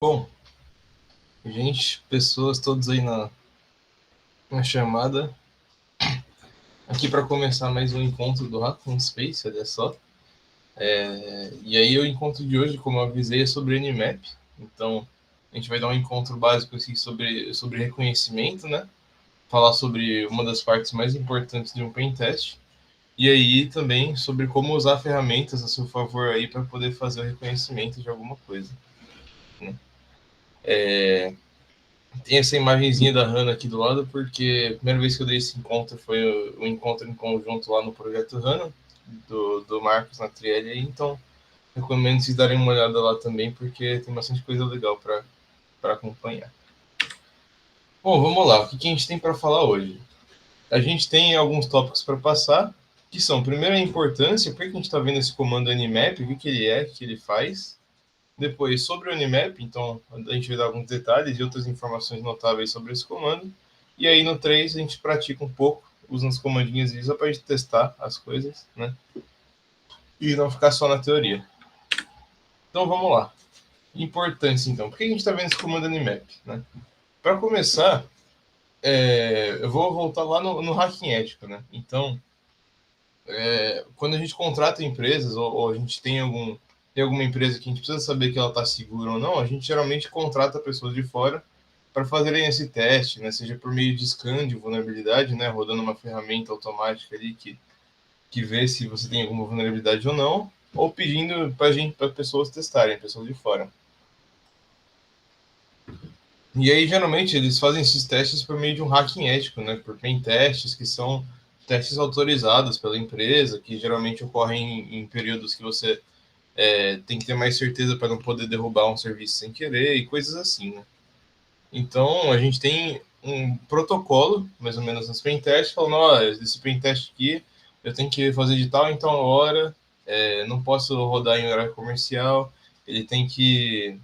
Bom, gente, pessoas todos aí na chamada, aqui para começar mais um encontro do Hacking Space, olha só. E aí o encontro de hoje, como eu avisei, é sobre Nmap. Então, a gente vai dar um encontro básico assim, sobre reconhecimento, né? Falar sobre uma das partes mais importantes de um pentest. E aí também sobre como usar ferramentas a seu favor aí para poder fazer o reconhecimento de alguma coisa. Né? Tem essa imagenzinha da Hannah aqui do lado, porque a primeira vez que eu dei esse encontro foi o encontro em conjunto lá no projeto Hannah, do Marcos na Trielli, então recomendo vocês darem uma olhada lá também, porque tem bastante coisa legal para acompanhar. Bom, vamos lá, o que a gente tem para falar hoje? A gente tem alguns tópicos para passar, que são, primeiro, a importância, por que a gente está vendo esse comando Nmap, o que ele é, o que ele faz. Depois, sobre o Nmap, então a gente vai dar alguns detalhes e outras informações notáveis sobre esse comando. E aí no 3 a gente pratica um pouco, usando os comandinhos só para a gente testar as coisas, né? E não ficar só na teoria. Então vamos lá. Importância então. Por que a gente está vendo esse comando Nmap? Né? Para começar, eu vou voltar lá no hacking ético, né? Então, quando a gente contrata empresas ou a gente tem alguma empresa que a gente precisa saber que ela está segura ou não, a gente geralmente contrata pessoas de fora para fazerem esse teste, né? Seja por meio de scan de vulnerabilidade, né? Rodando uma ferramenta automática ali que vê se você tem alguma vulnerabilidade ou não, ou pedindo para pessoas testarem, pessoas de fora. E aí, geralmente, eles fazem esses testes por meio de um hacking ético, né? Por pen testes que são testes autorizados pela empresa, que geralmente ocorrem em períodos que você tem que ter mais certeza para não poder derrubar um serviço sem querer e coisas assim, né? Então, a gente tem um protocolo, mais ou menos, nos pentests, falando, olha, esse pentest aqui eu tenho que fazer de tal em tal hora, não posso rodar em horário comercial, ele tem que...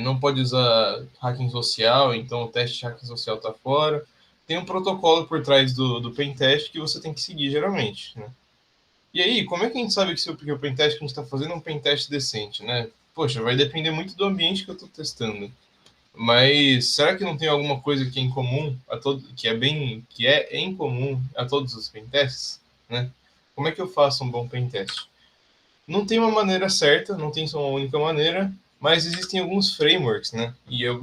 não pode usar hacking social, então o teste de hacking social está fora. Tem um protocolo por trás do pentest que você tem que seguir, geralmente, né? E aí, como é que a gente sabe que o pentest que a gente está fazendo é um pentest decente, né? Poxa, vai depender muito do ambiente que eu estou testando. Mas será que não tem alguma coisa que é em comum a todo, que é em comum a todos os pentests, né? Como é que eu faço um bom pentest? Não tem uma maneira certa, não tem só uma única maneira, mas existem alguns frameworks, né?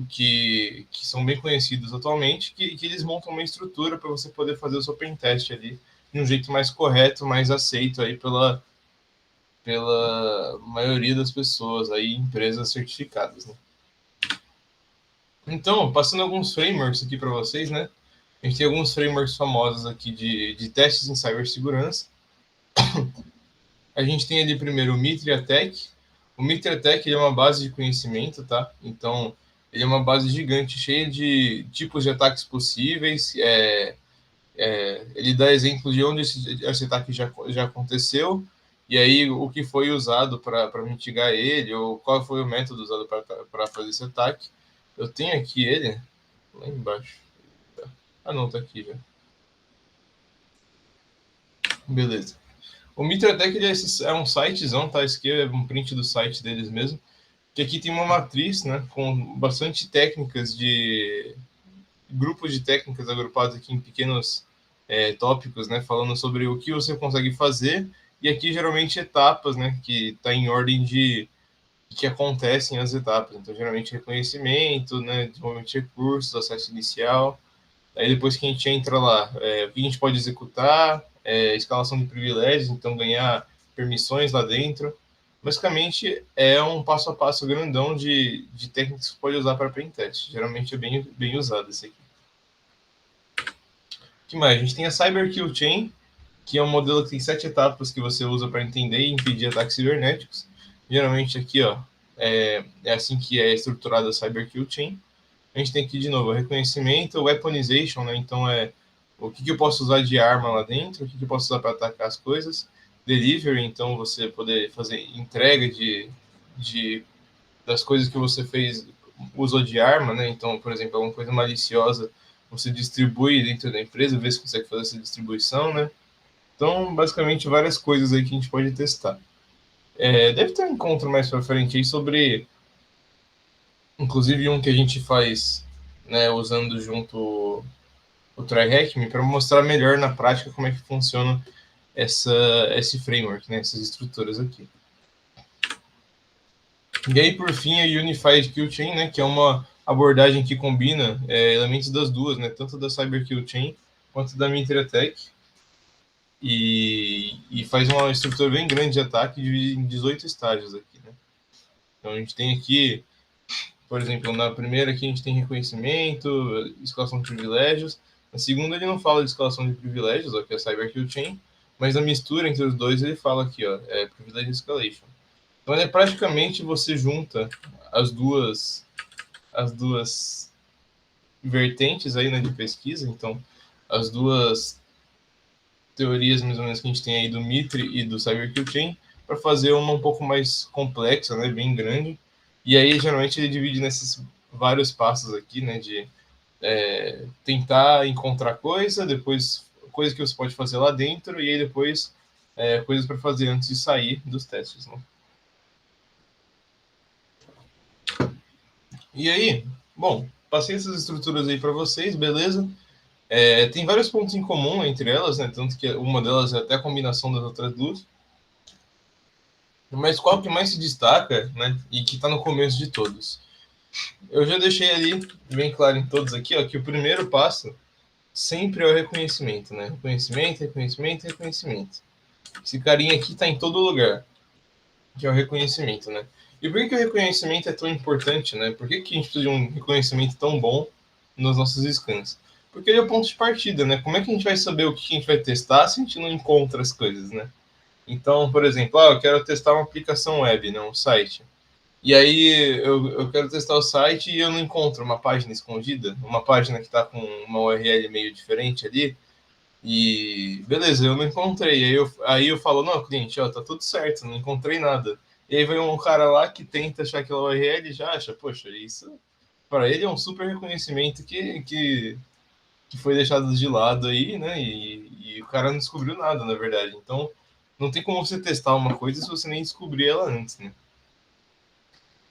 Que são bem conhecidos atualmente, que eles montam uma estrutura para você poder fazer o seu pentest ali de um jeito mais correto, mais aceito aí pela maioria das pessoas aí, empresas certificadas, né? Então, passando alguns frameworks aqui para vocês, né? A gente tem alguns frameworks famosos aqui de testes em cibersegurança. A gente tem ali primeiro o Mitre Attack. O Mitre Attack ele é uma base de conhecimento, tá? Então, ele é uma base gigante, cheia de tipos de ataques possíveis. Ele dá exemplos de onde esse ataque já aconteceu, e aí o que foi usado para mitigar ele, ou qual foi o método usado para fazer esse ataque. Eu tenho aqui ele, lá embaixo. Ah, não, tá aqui já. Beleza. O MitraTech ele é um sitezão, tá? Esse aqui é um print do site deles mesmo. Que aqui tem uma matriz, né? Com bastante técnicas de... grupos de técnicas agrupados aqui em pequenos tópicos, né? Falando sobre o que você consegue fazer. E aqui, geralmente, etapas, né? Que está em ordem de que acontecem as etapas. Então, geralmente, reconhecimento, né? Desenvolvimento de recursos, acesso inicial. Aí depois que a gente entra lá, o que a gente pode executar, escalação de privilégios, então ganhar permissões lá dentro. Basicamente é um passo a passo grandão de técnicas que você pode usar para pentest. Geralmente é bem usado esse aqui. O que mais? A gente tem a Cyber Kill Chain, que é um modelo que tem 7 etapas que você usa para entender e impedir ataques cibernéticos. Geralmente aqui, ó, é assim que é estruturada a Cyber Kill Chain. A gente tem aqui de novo reconhecimento, weaponization, né? Então o que eu posso usar de arma lá dentro, o que eu posso usar para atacar as coisas. Delivery, então você poder fazer entrega de das coisas que você fez, usou de arma, né? Então, por exemplo, alguma coisa maliciosa, você distribui dentro da empresa, vê se consegue fazer essa distribuição, né? Então, basicamente, várias coisas aí que a gente pode testar. Deve ter um encontro mais para frente aí sobre Inclusive um que a gente faz, né, usando junto o TryHack para mostrar melhor na prática como é que funciona esse framework, né, essas estruturas aqui. E aí, por fim, a Unified Kill Chain, né, que é uma abordagem que combina elementos das duas, né, tanto da Cyber Kill Chain quanto da MitraTech, e faz uma estrutura bem grande de ataque, dividida em 18 estágios aqui, né. Então a gente tem aqui, por exemplo, na primeira aqui a gente tem reconhecimento, escalação de privilégios. Na segunda ele não fala de escalação de privilégios, ó, que é a Cyber Kill Chain, mas a mistura entre os dois ele fala aqui, ó, é Privilege Escalation. Então é praticamente você junta as duas vertentes aí, né, de pesquisa. Então as duas teorias mais ou menos que a gente tem aí do Mitre e do Cyber Kill Chain para fazer uma um pouco mais complexa, né, bem grande. E aí geralmente ele divide nesses vários passos aqui, né, de tentar encontrar coisa, depois coisa que você pode fazer lá dentro e aí depois coisas para fazer antes de sair dos testes, né? E aí, bom, passei essas estruturas aí para vocês, beleza? Tem vários pontos em comum entre elas, né? Tanto que uma delas é até a combinação das outras duas. Mas qual que mais se destaca, né? E que está no começo de todos? Eu já deixei ali bem claro em todos aqui, ó, que o primeiro passo sempre é o reconhecimento, né? Reconhecimento, reconhecimento, reconhecimento. Esse carinha aqui está em todo lugar, que é o reconhecimento, né? E por que o reconhecimento é tão importante, né? Por que a gente precisa de um reconhecimento tão bom nos nossos scans? Porque ele é o ponto de partida, né? Como é que a gente vai saber o que a gente vai testar se a gente não encontra as coisas, né? Então, por exemplo, eu quero testar uma aplicação web, né, um site. E aí eu quero testar o site e eu não encontro uma página escondida, uma página que está com uma URL meio diferente ali. E beleza, eu não encontrei. Aí eu falo, não, cliente, ó, tá tudo certo, não encontrei nada. E aí vem um cara lá que tenta achar aquela URL e já acha, poxa, isso para ele é um super reconhecimento que foi deixado de lado aí, né? E o cara não descobriu nada, na verdade. Então, não tem como você testar uma coisa se você nem descobrir ela antes, né?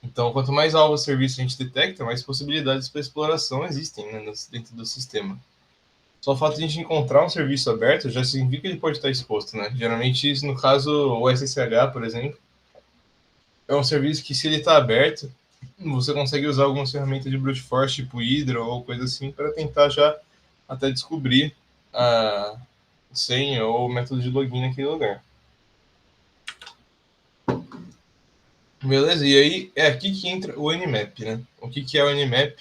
Então, quanto mais alvo o serviço a gente detecta, mais possibilidades para exploração existem, né, dentro do sistema. Só o fato de a gente encontrar um serviço aberto já significa que ele pode estar exposto, né? Geralmente, isso, no caso, o SSH, por exemplo, é um serviço que, se ele está aberto, você consegue usar algumas ferramentas de brute force, tipo Hydra ou coisa assim, para tentar já até descobrir a senha ou o método de login naquele lugar. Beleza? E aí é aqui que entra o Nmap, né? O que é o Nmap?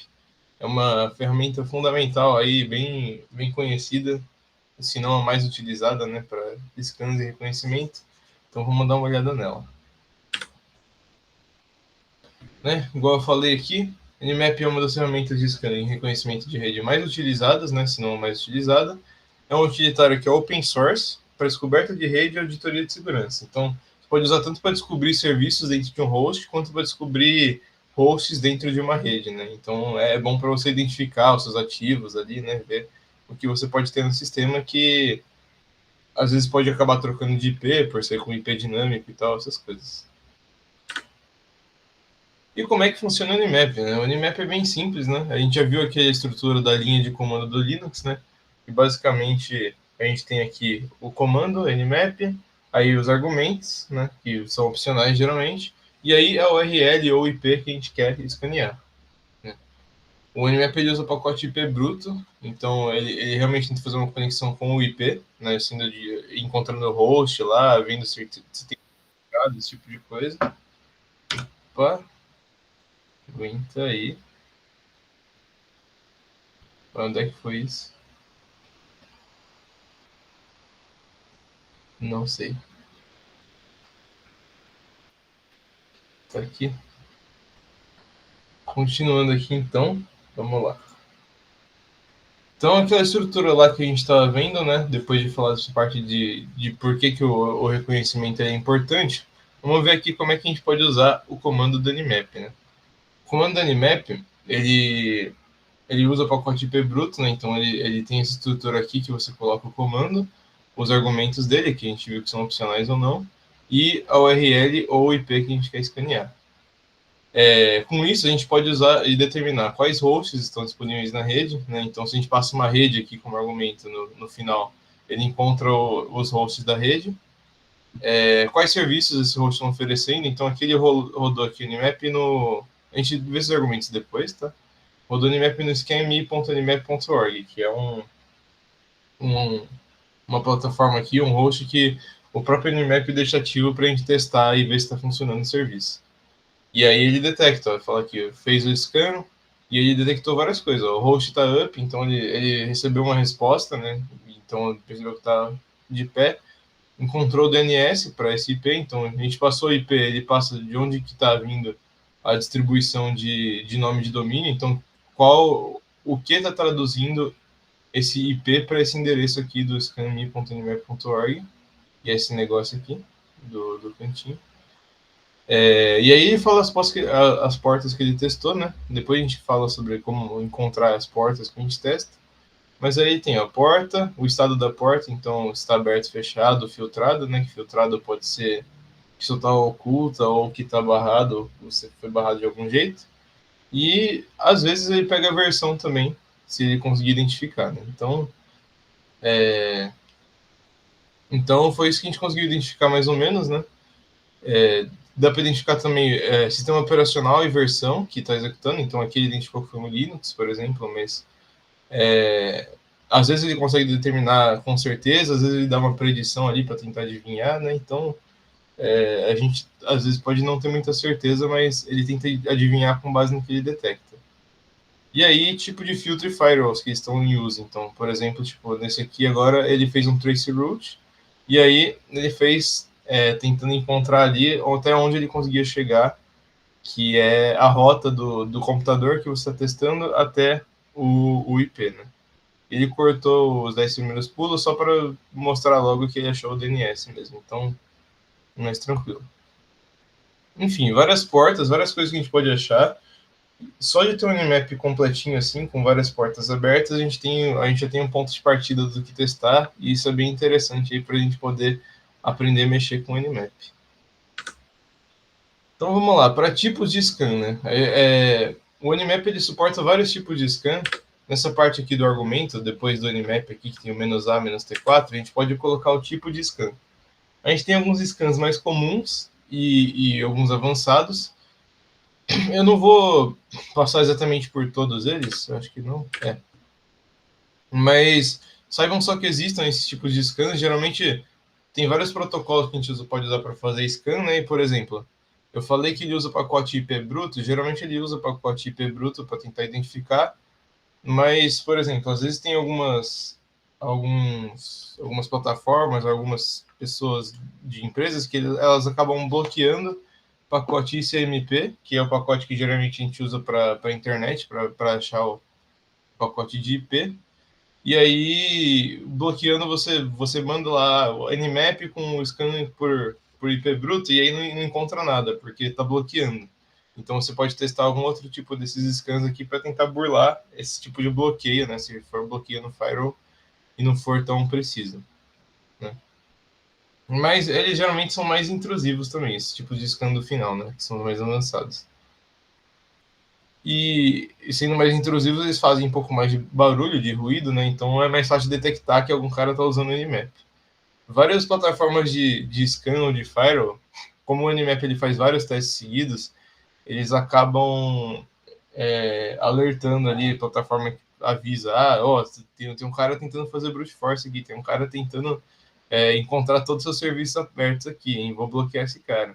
É uma ferramenta fundamental aí, bem conhecida, se não a mais utilizada, né, para scans e reconhecimento. Então vamos dar uma olhada nela. Né? Igual eu falei aqui, Nmap é uma das ferramentas de scan e reconhecimento de rede mais utilizadas, né, se não a mais utilizada. É um utilitário que é open source para descoberta de rede e auditoria de segurança. Então, você pode usar tanto para descobrir serviços dentro de um host, quanto para descobrir hosts dentro de uma rede, né? Então, é bom para você identificar os seus ativos ali, né? Ver o que você pode ter no sistema que às vezes pode acabar trocando de IP, por ser com IP dinâmico e tal, essas coisas. E como é que funciona o Nmap, né? O Nmap é bem simples, né? A gente já viu aqui a estrutura da linha de comando do Linux, né? E basicamente a gente tem aqui o comando Nmap, aí os argumentos, né? Que são opcionais geralmente, e aí a URL ou IP que a gente quer escanear. Né? O Nmap ele usa o pacote IP bruto, então ele realmente tenta fazer uma conexão com o IP, né? Assim, encontrando o host lá, vendo se tem esse tipo de coisa. Opa, aguenta aí. Onde é que foi isso? Não sei. Tá aqui. Continuando aqui então. Vamos lá. Então, aquela estrutura lá que a gente estava vendo, né? Depois de falar dessa parte de por que o reconhecimento é importante, vamos ver aqui como é que a gente pode usar o comando do Nmap, né? O comando do Nmap, ele usa o pacote IP bruto, né? Então, ele tem essa estrutura aqui que você coloca o comando, os argumentos dele, que a gente viu que são opcionais ou não, e a URL ou IP que a gente quer escanear. Com isso, a gente pode usar e determinar quais hosts estão disponíveis na rede, né? Então, se a gente passa uma rede aqui como argumento no final, ele encontra os hosts da rede, quais serviços esse host estão oferecendo. Então, aqui ele rodou aqui o Nmap no... A gente vê esses argumentos depois, tá? Rodou o Nmap no scheme.nmap.org, que é uma plataforma aqui, um host que o próprio Nmap deixa ativo para a gente testar e ver se está funcionando o serviço. E aí ele detecta, ó, fala que fez o scan e ele detectou várias coisas. Ó, o host está up, então ele recebeu uma resposta, né? Então ele percebeu que está de pé. Encontrou o DNS para esse IP, então a gente passou o IP, ele passa de onde que está vindo a distribuição de nome de domínio, então o que está traduzindo esse IP para esse endereço aqui do scanme.nmap.org, e esse negócio aqui do cantinho. E aí ele fala as portas que ele testou, né? Depois a gente fala sobre como encontrar as portas que a gente testa. Mas aí tem a porta, o estado da porta, então está aberto, fechado, filtrado, né? Que filtrado pode ser que só está oculta ou que está barrado, ou você foi barrado de algum jeito. E às vezes ele pega a versão também, se ele conseguir identificar, né? Então foi isso que a gente conseguiu identificar mais ou menos, né? Dá para identificar também sistema operacional e versão que está executando. Então aqui ele identificou que foi um Linux, por exemplo, mas às vezes ele consegue determinar com certeza, às vezes ele dá uma predição ali para tentar adivinhar, né? Então a gente às vezes pode não ter muita certeza, mas ele tenta adivinhar com base no que ele detecta. E aí, tipo de filtro e firewalls que estão em uso. Então, por exemplo, tipo, nesse aqui agora ele fez um trace route, e aí ele fez tentando encontrar ali até onde ele conseguia chegar, que é a rota do computador que você está testando até o IP, né? Ele cortou os 10 primeiros pulos só para mostrar logo que ele achou o DNS mesmo. Então, mais tranquilo. Enfim, várias portas, várias coisas que a gente pode achar. Só de ter um Nmap completinho assim, com várias portas abertas, a gente já tem um ponto de partida do que testar, e isso é bem interessante aí para a gente poder aprender a mexer com o Nmap. Então vamos lá, para tipos de scan, né? O Nmap ele suporta vários tipos de scan. Nessa parte aqui do argumento, depois do Nmap aqui, que tem o "-a", "-t4", a gente pode colocar o tipo de scan. A gente tem alguns scans mais comuns e alguns avançados. Eu não vou passar exatamente por todos eles, eu acho que não. Mas saibam só que existem esses tipos de scans. Geralmente tem vários protocolos que a gente pode usar para fazer scan, né? E, por exemplo, eu falei que ele usa o pacote IP bruto, geralmente ele usa o pacote IP bruto para tentar identificar, mas, por exemplo, às vezes tem algumas plataformas, algumas pessoas de empresas que elas acabam bloqueando o pacote ICMP, que é o pacote que geralmente a gente usa para a internet, para achar o pacote de IP. E aí, bloqueando, você manda lá o Nmap com o scan por IP bruto, e aí não encontra nada, porque está bloqueando. Então você pode testar algum outro tipo desses scans aqui para tentar burlar esse tipo de bloqueio, né? Se for bloqueio no firewall e não for tão preciso, né? Mas eles geralmente são mais intrusivos também, esse tipo de scan do final, né? Que são mais avançados. E sendo mais intrusivos, eles fazem um pouco mais de barulho, de ruído, né? Então é mais fácil detectar que algum cara está usando o Nmap. Várias plataformas de scan ou de firewall, como o Nmap ele faz vários testes seguidos, eles acabam alertando ali, a plataforma avisa, tem um cara tentando fazer brute force aqui, tem um cara tentando encontrar todos os seus serviços abertos aqui, hein? Vou bloquear esse cara.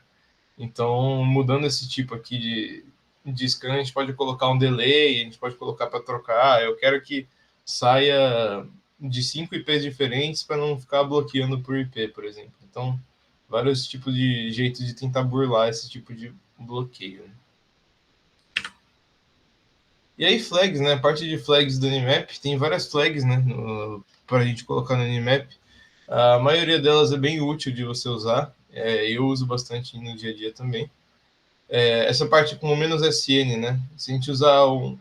Então, mudando esse tipo aqui de scan, a gente pode colocar um delay, a gente pode colocar para trocar. Eu quero que saia de 5 IPs diferentes para não ficar bloqueando por IP, por exemplo. Então, vários tipos de jeitos de tentar burlar esse tipo de bloqueio, né? E aí, flags, né? A parte de flags do Nmap, tem várias flags, né? Para a gente colocar no Nmap. A maioria delas é bem útil de você usar. Eu uso bastante no dia a dia também. Essa parte com o "-sn", né? Se a gente usar o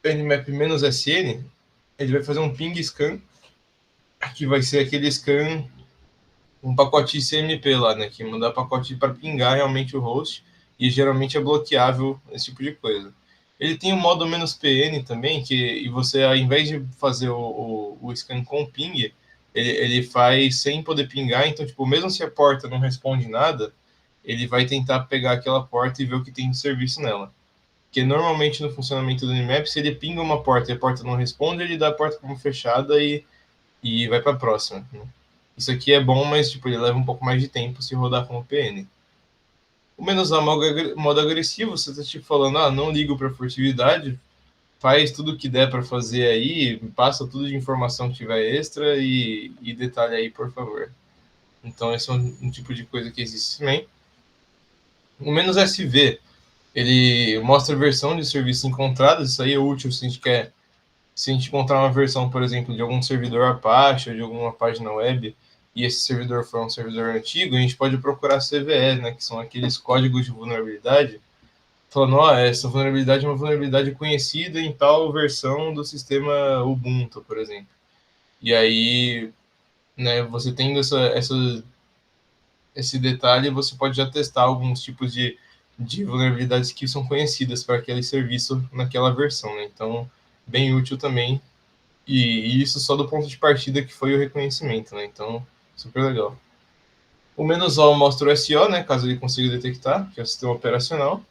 Nmap "-sn", ele vai fazer um ping scan, que vai ser aquele scan um pacote CMP lá, né? Que manda pacote para pingar realmente o host, e geralmente é bloqueável esse tipo de coisa. Ele tem o modo "-pn" também, que e você, ao invés de fazer o scan com ping, ele faz sem poder pingar. Então, tipo, mesmo se a porta não responde nada, ele vai tentar pegar aquela porta e ver o que tem de serviço nela. Porque normalmente no funcionamento do Nmap, se ele pinga uma porta e a porta não responde, ele dá a porta como fechada e vai para a próxima, né? Isso aqui é bom, mas tipo, ele leva um pouco mais de tempo se rodar como PN. O menos A modo agressivo, você está tipo falando, não ligo para furtividade, faz tudo o que der para fazer aí, passa tudo de informação que tiver extra e detalhe aí, por favor. Então esse é um tipo de coisa que existe também. O menos SV, ele mostra a versão de serviços encontrados, isso aí é útil se a gente quer, se a gente encontrar uma versão, por exemplo, de algum servidor Apache ou de alguma página web, e esse servidor for um servidor antigo, a gente pode procurar CVE, né, que são aqueles códigos de vulnerabilidade, falando, essa vulnerabilidade é uma vulnerabilidade conhecida em tal versão do sistema Ubuntu, por exemplo. E aí, né, você tendo esse detalhe, você pode já testar alguns tipos de vulnerabilidades que são conhecidas para aquele serviço naquela versão, né? Então, bem útil também. E isso só do ponto de partida que foi o reconhecimento, né? Então, super legal. O "-O mostra o SO, né? Caso ele consiga detectar, que é o sistema operacional.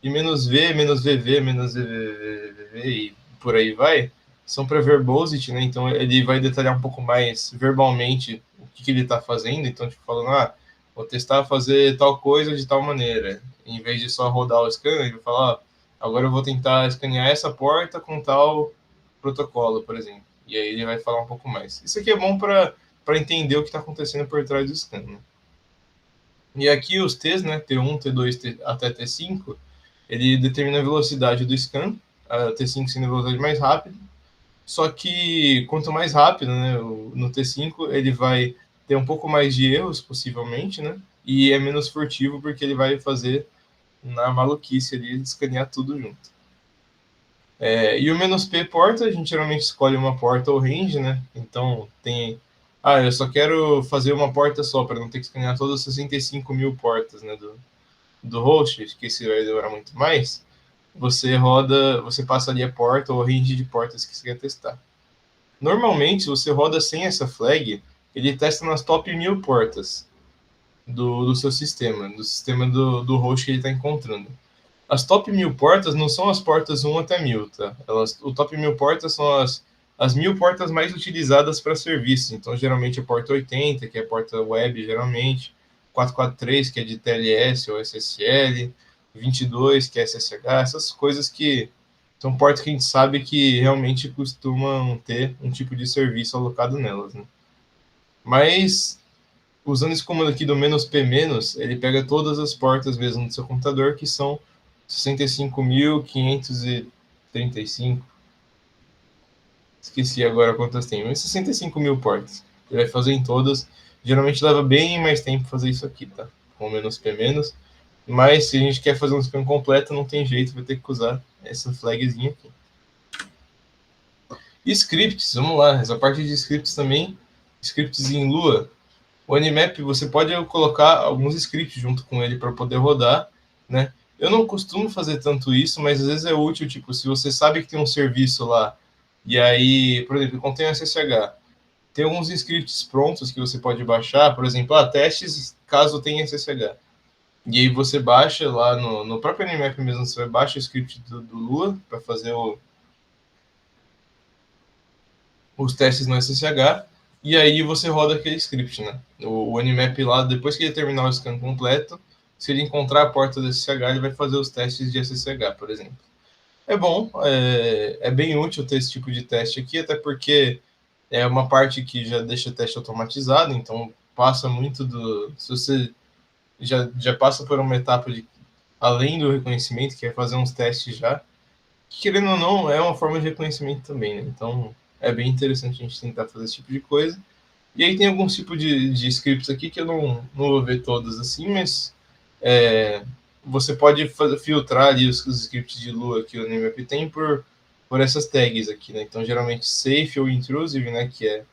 E "-V", "-VV", "-VVV" e por aí vai, são para verbosity, né? Então ele vai detalhar um pouco mais verbalmente o que ele está fazendo. Então, tipo, falando, vou testar fazer tal coisa de tal maneira. Em vez de só rodar o scan, ele vai falar, agora eu vou tentar escanear essa porta com tal protocolo, por exemplo. E aí ele vai falar um pouco mais. Isso aqui é bom para entender o que está acontecendo por trás do scan, né? E aqui os T's, né, T1, T2 até T5, ele determina a velocidade do scan, a T5 sendo a velocidade mais rápida, só que quanto mais rápido, né, no T5 ele vai ter um pouco mais de erros, possivelmente, né, e é menos furtivo porque ele vai fazer na maluquice ali, escanear tudo junto. E o "-P porta, a gente geralmente escolhe uma porta ou range, né, então tem... eu só quero fazer uma porta só, para não ter que escanear todas as 65 mil portas, né, do host, que esse vai demorar muito mais. Você passa ali a porta ou a range de portas que você quer testar. Normalmente, você roda sem essa flag, ele testa nas top 1000 portas do seu sistema, do sistema do host que ele está encontrando. As top 1000 portas não são as portas 1 até 1000, tá? O top 1000 portas são as 1000 portas mais utilizadas para serviços. Então, geralmente, a porta 80, que é a porta web, geralmente, 443, que é de TLS ou SSL, 22, que é SSH, essas coisas que são portas que a gente sabe que realmente costumam ter um tipo de serviço alocado nelas, né? Mas, usando esse comando aqui do "-P-", ele pega todas as portas mesmo do seu computador, que são 65.535. Esqueci agora quantas tem, mas 65 mil portas. Ele vai fazer em todas. Geralmente leva bem mais tempo fazer isso aqui, tá? Com "-P-". Mas se a gente quer fazer um scan completo, não tem jeito, vai ter que usar essa flagzinha aqui. E scripts, vamos lá. Essa parte de scripts também, scripts em Lua. O Nmap, você pode colocar alguns scripts junto com ele para poder rodar, né? Eu não costumo fazer tanto isso, mas às vezes é útil, tipo, se você sabe que tem um serviço lá, e aí, por exemplo, contém SSH, tem alguns scripts prontos que você pode baixar, por exemplo, testes caso tenha SSH. E aí você baixa lá no próprio Nmap mesmo, você baixa o script do Lua para fazer os testes no SSH, e aí você roda aquele script, né? O Nmap lá, depois que ele terminar o scan completo, se ele encontrar a porta do SSH, ele vai fazer os testes de SSH, por exemplo. É bom, é bem útil ter esse tipo de teste aqui, até porque é uma parte que já deixa o teste automatizado, então passa muito do... Se você já passa por uma etapa de além do reconhecimento, que é fazer uns testes já, que, querendo ou não, é uma forma de reconhecimento também, né? Então, é bem interessante a gente tentar fazer esse tipo de coisa. E aí tem alguns tipos de scripts aqui que eu não vou ver todos assim, mas você pode filtrar ali os scripts de Lua que o Nmap tem por essas tags aqui, né? Então, geralmente safe ou intrusive, né? Que é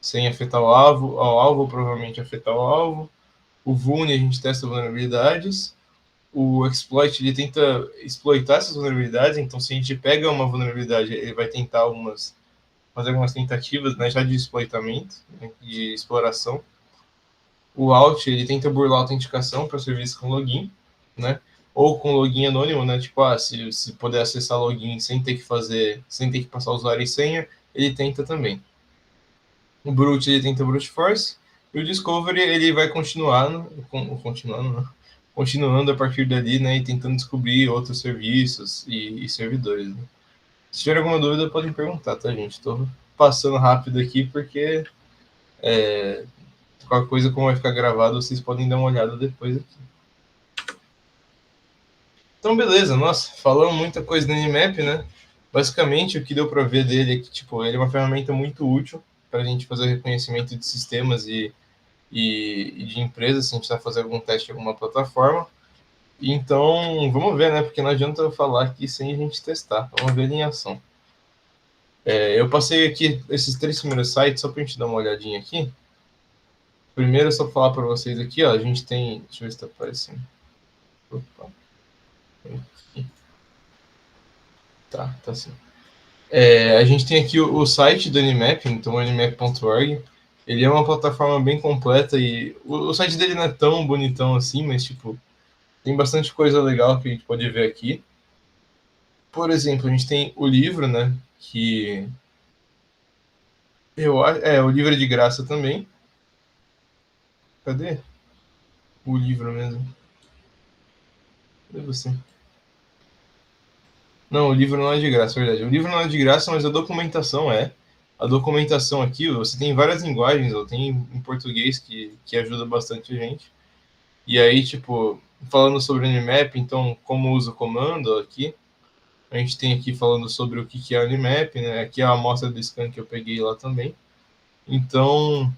sem afetar ao alvo, ou provavelmente afetar o alvo. O vuln, a gente testa vulnerabilidades. O exploit, ele tenta exploitar essas vulnerabilidades, então se a gente pega uma vulnerabilidade, ele vai tentar fazer algumas tentativas, né, já de exploitamento, né, de exploração. O alt, ele tenta burlar a autenticação para serviços com login, né, ou com login anônimo, né, tipo, se puder acessar login sem ter que passar usuário e senha, ele tenta também. O brute, ele tenta brute force, e o discovery, ele vai continuando a partir dali, né, e tentando descobrir outros serviços e servidores, né. Se tiver alguma dúvida, podem perguntar, tá, gente? Estou passando rápido aqui porque qualquer coisa, como vai ficar gravado, vocês podem dar uma olhada depois aqui. Então, beleza, nossa, falamos muita coisa do Nmap, né? Basicamente, o que deu para ver dele é que, tipo, ele é uma ferramenta muito útil para a gente fazer reconhecimento de sistemas e de empresas, se a gente está fazendo algum teste em alguma plataforma. Então, vamos ver, né? Porque não adianta eu falar aqui sem a gente testar. Vamos ver ele em ação. Eu passei aqui esses 3 primeiros sites só para a gente dar uma olhadinha aqui. Primeiro, só para falar para vocês aqui, ó, a gente tem... Deixa eu ver se está aparecendo. Opa. Aqui. Tá sim. A gente tem aqui o site do Nmap, então nmap.org. Ele é uma plataforma bem completa e o site dele não é tão bonitão assim, mas tipo, tem bastante coisa legal que a gente pode ver aqui. Por exemplo, a gente tem o livro, né, que o livro é de graça também. Cadê o livro mesmo? Cadê você? Não, o livro não é de graça, é verdade. O livro não é de graça, mas a documentação é. A documentação aqui, você tem várias linguagens, tem em português que ajuda bastante a gente. E aí, tipo, falando sobre o Nmap, então, como usa o comando aqui, a gente tem aqui falando sobre o que é o Nmap, né? Aqui é a amostra do scan que eu peguei lá também. Então,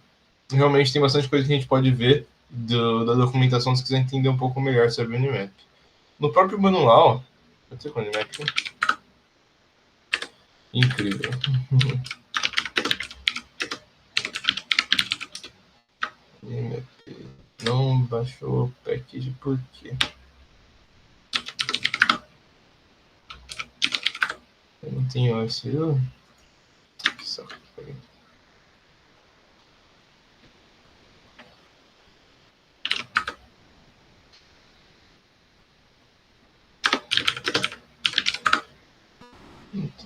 realmente tem bastante coisa que a gente pode ver da documentação se quiser entender um pouco melhor sobre o Nmap. No próprio manual, eu tenho o Nmap incrível. Nmap. Não baixou o package por quê? Eu não tenho esse. Saco.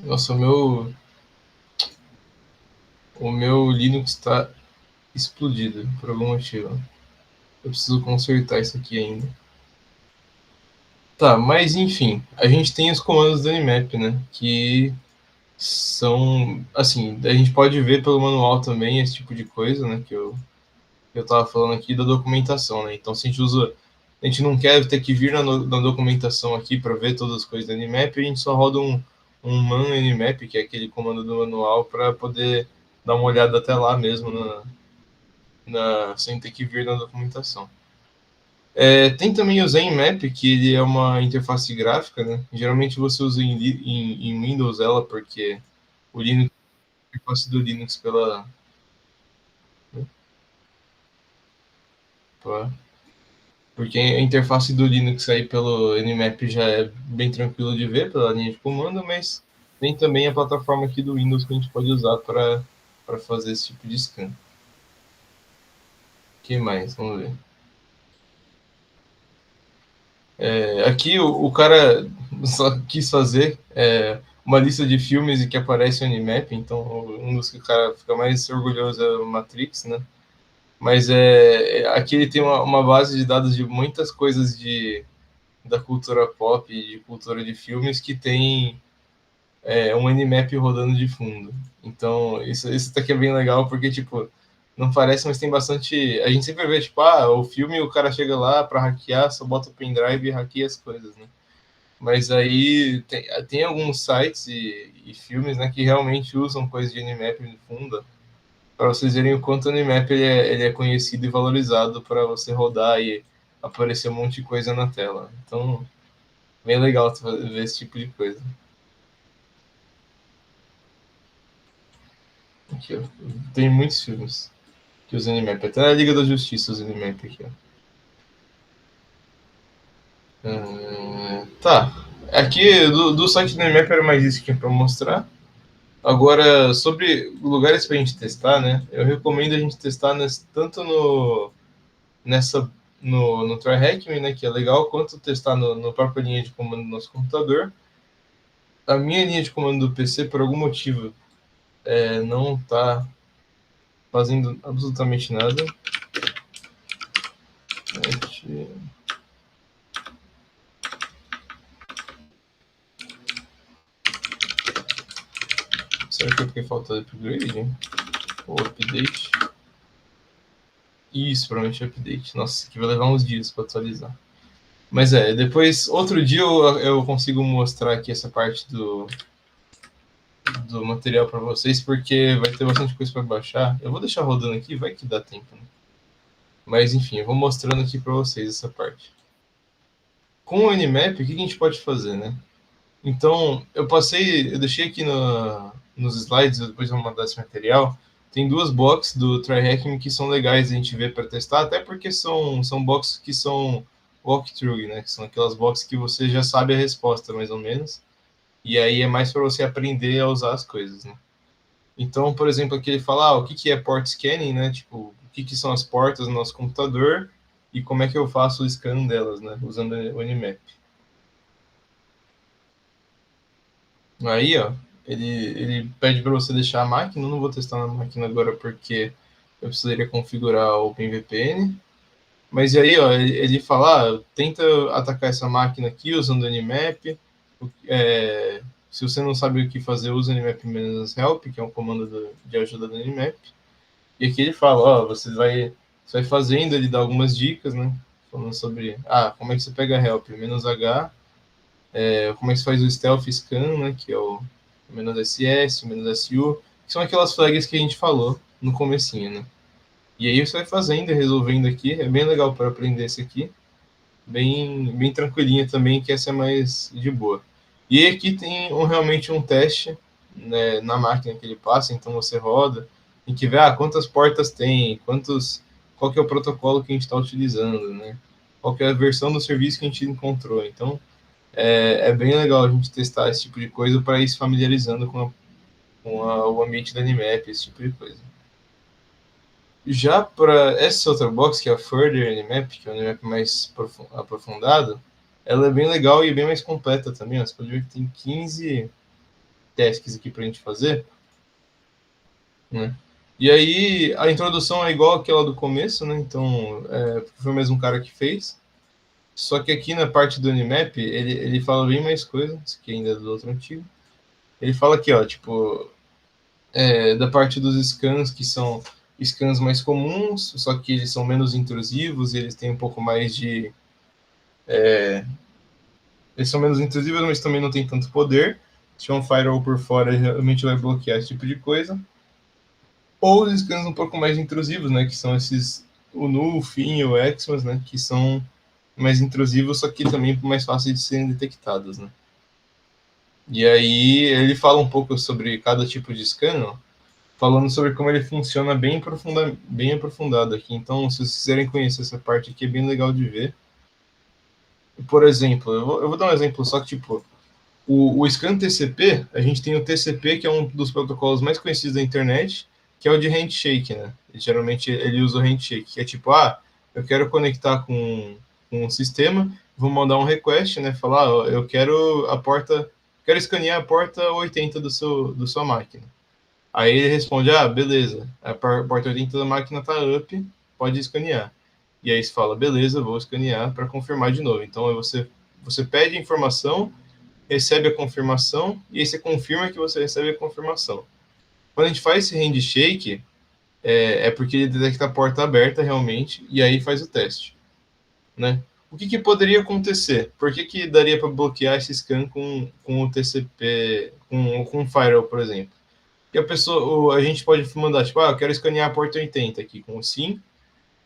Nossa, o meu Linux está explodido por algum motivo. Eu preciso consertar isso aqui ainda. Tá, mas enfim, a gente tem os comandos do Nmap, né? Que são, assim, a gente pode ver pelo manual também esse tipo de coisa, né? Que eu tava falando aqui da documentação, né? Então, se a gente usa, a gente não quer ter que vir na documentação aqui para ver todas as coisas do Nmap, a gente só roda um man Nmap, que é aquele comando do manual, para poder dar uma olhada até lá mesmo, sem ter que vir na documentação. Tem também o ZenMap, que ele é uma interface gráfica, né? Geralmente você usa em Windows ela, porque o Linux, a interface do Linux pá, porque a interface do Linux aí pelo Nmap já é bem tranquilo de ver pela linha de comando, mas tem também a plataforma aqui do Windows que a gente pode usar para fazer esse tipo de scan. O que mais? Vamos ver. Aqui o cara só quis fazer uma lista de filmes e que aparece no Nmap, então um dos que o cara fica mais orgulhoso é o Matrix, né? Mas aqui ele tem uma base de dados de muitas coisas da cultura pop, de cultura de filmes, que tem um Nmap rodando de fundo. Então, isso daqui é bem legal, porque, tipo, não parece, mas tem bastante. A gente sempre vê, tipo, o filme, o cara chega lá para hackear, só bota o pendrive e hackeia as coisas, né? Mas aí tem alguns sites e filmes, né, que realmente usam coisa de Nmap no fundo, para vocês verem o quanto o Nmap ele é conhecido e valorizado para você rodar e aparecer um monte de coisa na tela. Então, bem legal ver esse tipo de coisa. Aqui, ó. Tem muitos filmes que usam Nmap. Até na Liga da Justiça usa Nmap aqui, ó. Tá. Aqui, do site do Nmap era mais isso que tinha pra mostrar. Agora, sobre lugares pra gente testar, né? Eu recomendo a gente testar tanto nessa, no TryHackMe, né? Que é legal, quanto testar no própria linha de comando do nosso computador. A minha linha de comando do PC, por algum motivo, não tá fazendo absolutamente nada. Será que é porque falta upgrade? Ou update? Isso, provavelmente é update. Nossa, que vai levar uns dias para atualizar. Mas depois, outro dia eu consigo mostrar aqui essa parte do material para vocês, porque vai ter bastante coisa para baixar. Eu vou deixar rodando aqui, vai que dá tempo, né? Mas enfim, eu vou mostrando aqui para vocês essa parte. Com o Nmap, o que a gente pode fazer, né? Então, eu deixei aqui nos slides, depois eu vou mandar esse material. Tem duas boxes do TryHackMe que são legais a gente ver para testar, até porque são boxes que são walkthrough, né? Que são aquelas boxes que você já sabe a resposta, mais ou menos. E aí é mais para você aprender a usar as coisas, né? Então, por exemplo, aqui ele fala o que é port scanning, né? Tipo, o que são as portas no nosso computador e como é que eu faço o scan delas, né? Usando o Nmap. Aí, ó, ele pede para você deixar a máquina. Eu não vou testar na máquina agora porque eu precisaria configurar o OpenVPN. Mas aí, ó, ele fala, tenta atacar essa máquina aqui usando o Nmap. Se você não sabe o que fazer, usa o Nmap-help, que é um comando de ajuda do Nmap. E aqui ele fala, ó, você vai fazendo, ele dá algumas dicas, né? Falando sobre, como é que você pega help, -H, como é que você faz o stealth scan, né? Que é o -SS, o -SU, que são aquelas flags que a gente falou no comecinho, né? E aí você vai fazendo e resolvendo aqui, é bem legal para aprender esse aqui, bem tranquilinha também, que essa é mais de boa. E aqui tem realmente um teste, né, na máquina que ele passa, então você roda, em que vê quantas portas tem, qual que é o protocolo que a gente está utilizando, né? Qual que é a versão do serviço que a gente encontrou. Então, é bem legal a gente testar esse tipo de coisa para ir se familiarizando o ambiente da Nmap, esse tipo de coisa. Já para essa outra box, que é a Further Nmap, que é o Nmap mais aprofundado, ela é bem legal e bem mais completa também. Você pode ver que tem 15 tasks aqui para a gente fazer, né? E aí a introdução é igual àquela do começo, né? Então foi o mesmo cara que fez. Só que aqui na parte do Nmap ele fala bem mais coisas, que ainda é do outro antigo. Ele fala aqui, ó, tipo, da parte dos scans, que são scans mais comuns, só que eles são menos intrusivos, eles têm um pouco mais de. Eles são menos intrusivos, mas também não tem tanto poder. Se tiver um firewall por fora, realmente vai bloquear esse tipo de coisa. Ou os scans um pouco mais intrusivos, né? Que são esses. O null, o fim e o Xmas, né? Que são mais intrusivos, só que também mais fáceis de serem detectados, né? E aí ele fala um pouco sobre cada tipo de scan, falando sobre como ele funciona bem aprofundado aqui. Então, se vocês quiserem conhecer essa parte aqui, é bem legal de ver. Por exemplo, eu vou dar um exemplo só que, tipo, o scan TCP, a gente tem o TCP, que é um dos protocolos mais conhecidos da internet, que é o de handshake, né? Geralmente ele usa o handshake, que é tipo, eu quero conectar com um sistema, vou mandar um request, né? Falar, eu quero escanear a porta 80 do sua máquina. Aí ele responde, beleza, a porta 80 da máquina tá up, pode escanear. E aí você fala, beleza, vou escanear para confirmar de novo. Então você pede a informação, recebe a confirmação, e aí você confirma que você recebe a confirmação. Quando a gente faz esse handshake, porque ele detecta a porta aberta realmente, e aí faz o teste, né? O que poderia acontecer? Por que daria para bloquear esse scan com o TCP, com o firewall, por exemplo? Que a gente pode mandar, tipo, eu quero escanear a porta 80 aqui com o sim,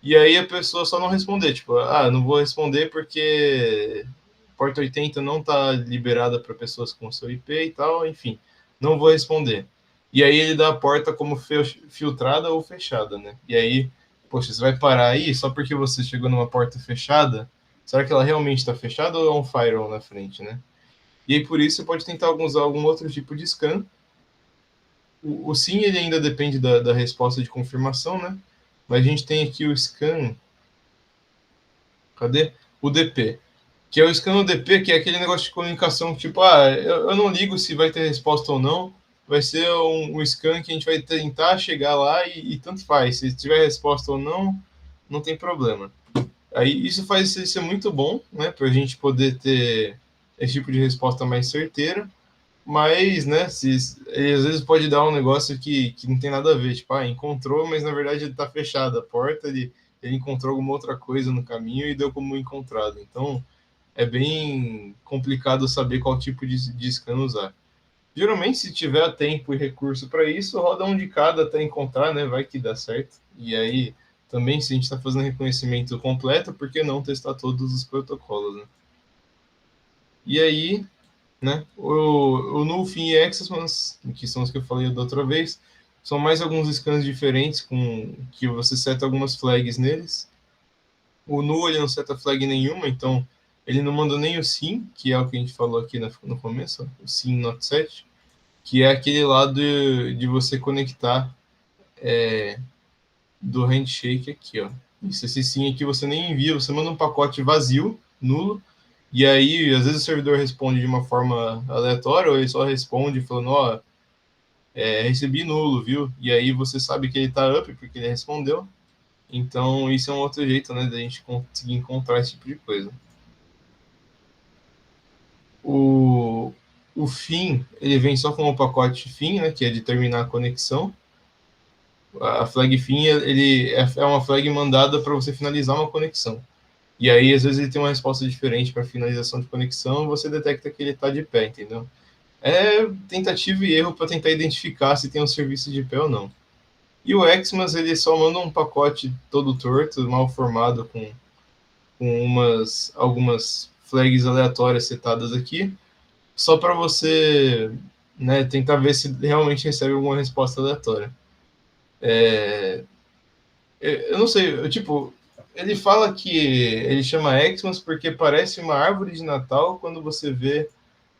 e aí a pessoa só não responder, tipo, não vou responder porque porta 80 não está liberada para pessoas com seu IP e tal, enfim, não vou responder. e aí ele dá a porta como filtrada ou fechada, né? E aí, poxa, você vai parar aí só porque você chegou numa porta fechada? Será que ela realmente está fechada ou é um firewall na frente, né? E aí por isso você pode tentar usar algum outro tipo de scan. O sim ele ainda depende da resposta de confirmação, né? Mas a gente tem aqui o scan, cadê? O DP, que é o scan UDP, que é aquele negócio de comunicação, tipo, eu não ligo se vai ter resposta ou não, vai ser um scan que a gente vai tentar chegar lá e tanto faz, se tiver resposta ou não, não tem problema. Aí isso faz ser muito bom, né, para a gente poder ter esse tipo de resposta mais certeira, mas, né, ele às vezes pode dar um negócio que não tem nada a ver, tipo, encontrou, mas na verdade ele está fechado a porta, ele encontrou alguma outra coisa no caminho e deu como encontrado. Então, é bem complicado saber qual tipo de scan usar. Geralmente, se tiver tempo e recurso para isso, roda um de cada até encontrar, né? Vai que dá certo. E aí, também, se a gente está fazendo reconhecimento completo, por que não testar todos os protocolos, né? E aí, né? O Nulfin e Exasmans, que são os que eu falei da outra vez, são mais alguns scans diferentes com que você seta algumas flags neles. O null ele não seta flag nenhuma, então ele não manda nem o sim, que é o que a gente falou aqui no começo, o sim not set, que é aquele lado de você conectar do handshake aqui, ó. Isso, esse sim aqui você nem envia, você manda um pacote vazio, nulo, e aí às vezes o servidor responde de uma forma aleatória, ou ele só responde falando, recebi nulo, viu? E aí você sabe que ele tá up porque ele respondeu. Então isso é um outro jeito, né, da gente conseguir encontrar esse tipo de coisa. O, o fim, ele vem só com o pacote fim, né, que é de terminar a conexão. A flag fim, ele é uma flag mandada para você finalizar uma conexão. E aí, às vezes, ele tem uma resposta diferente para finalização de conexão, você detecta que ele está de pé, entendeu? É tentativa e erro para tentar identificar se tem um serviço de pé ou não. E o Xmas, ele só manda um pacote todo torto, mal formado, com algumas flags aleatórias setadas aqui, só para você, né, tentar ver se realmente recebe alguma resposta aleatória. Eu não sei, tipo, ele fala que ele chama Xmas porque parece uma árvore de Natal quando você vê